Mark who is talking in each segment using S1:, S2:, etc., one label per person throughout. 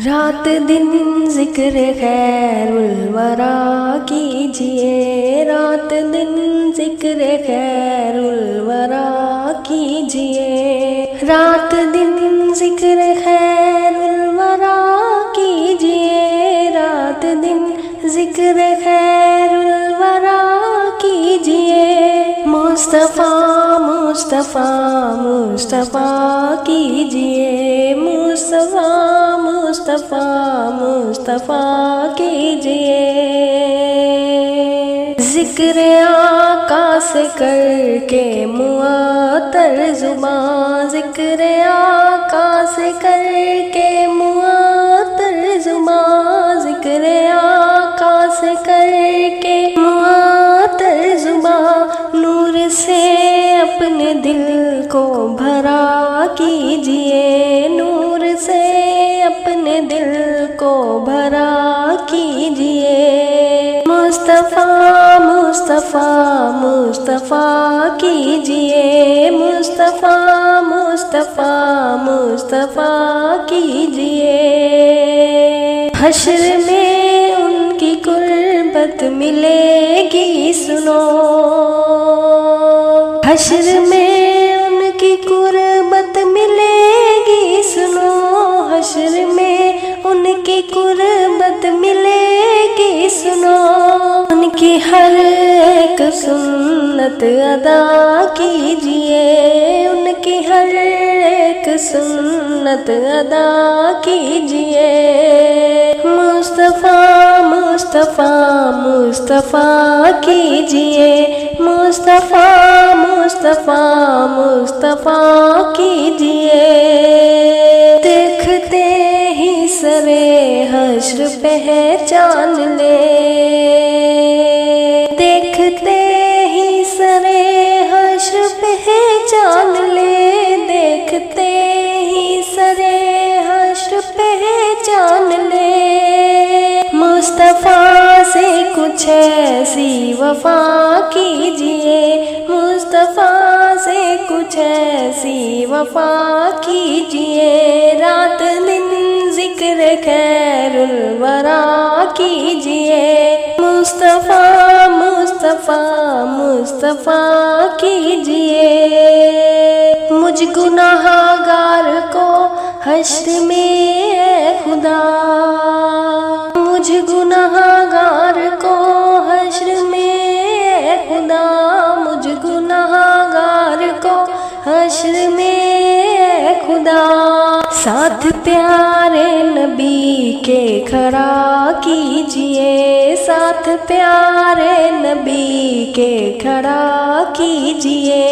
S1: رات دن ذکر خیر الورا کیجئے، رات دن ذکر خیر الورا کیجئے، رات دن ذکر خیر الورا کیجئے، رات دن ذکر خیر الورا کیجئے، مصطفیٰ مصطفیٰ مصطفیٰ کیجئے، مصطفیٰ مصطفیٰ مصطفیٰ کیجئے، ذکر آقا سے کر کے معطر زباں، ذکر آقا سے کر کے معطر زباں، ذکر آقا سے کر کے معطر زباں، نور سے اپنے دل کو بھرا کیجئے، نور سے اپنے دل کو بھرا کیجئے، مصطفیٰ مصطفیٰ مصطفیٰ کیجئے، مصطفیٰ مصطفیٰ مصطفیٰ کیجئے، حشر میں ان کی قربت ملے گی سنو، حشر میں ان کی قربت ملے گی سنو، حشر میں ان کی قربت ملے گی سنو، ان کی ہر ایک سنت ادا کیجئے، ان کی ہر ایک سنت ادا کیجئے، مصطفیٰ مصطفیٰ مصطفیٰ کیجئے، مصطفیٰ مصطفیٰ مصطفیٰ کیجئے، دیکھتے ہی سرے حشر پہچان لے، دیکھتے ہی سرے حشر پہچان لے، دیکھتے ہی سرے حشر پہچان لے، مصطفیٰ سے کچھ ایسی وفا کیجئے، مصطفیٰ سے کچھ ایسی وفا کیجئے، رات دن ذکر خیر الورا کیجئے، مصطفیٰ مصطفیٰ مصطفیٰ کیجئے، مجھ گناہ گار کو حشر میں اے خدا، مجھ گناہ گار کو حشر میں اے خدا، مجھ گناہ گار کو حشر میں اے خدا، ساتھ پیارے نبی کے کھڑا کیجئے، ساتھ پیارے نبی کے کھڑا کیجئے،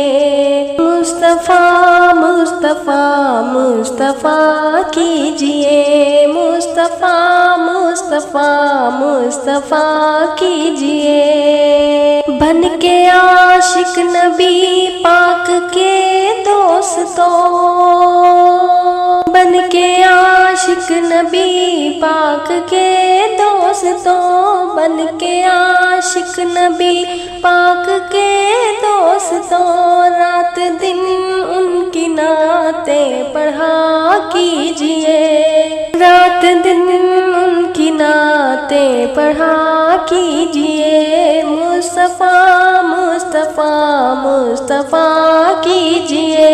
S1: مصطفیٰ مصطفیٰ مصطفیٰ کیجئے، مصطفیٰ مصطفیٰ مصطفیٰ کیجئے، بن کے عاشق نبی پاک کے دوستوں، بن کے عاشق نبی پاک کے دوستوں، بن کے عاشق نبی پاک کے دوستوں، رات دن ان کی نعتیں پڑھا کیجئے، رات دن ان کی نعتیں پڑھا کیجئے، مصطفیٰ مصطفیٰ مصطفیٰ کیجئے،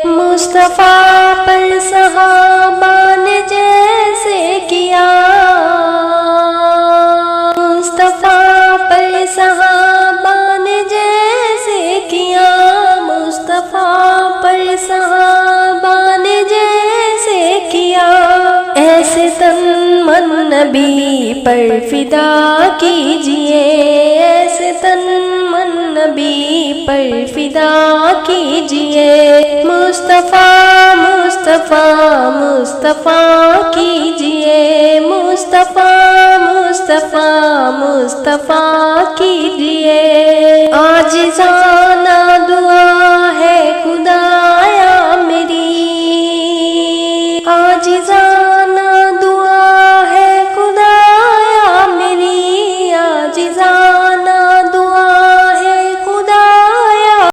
S1: مصطفیٰ پر صحابہ نے جیسے کیا، مصطفیٰ پر صحابہ نے جیسے کیا، مصطفیٰ پر صحابہ نے جیسے کیا، ایسے تن من نبی پر فدا کیجئے، ایسے تن من نبی پر فدا کیجئے، مصطفیٰ مصطفیٰ مصطفیٰ کیجئے، مصطفیٰ مصطفیٰ مصطفیٰ کیجئے، عاجزانہ دعا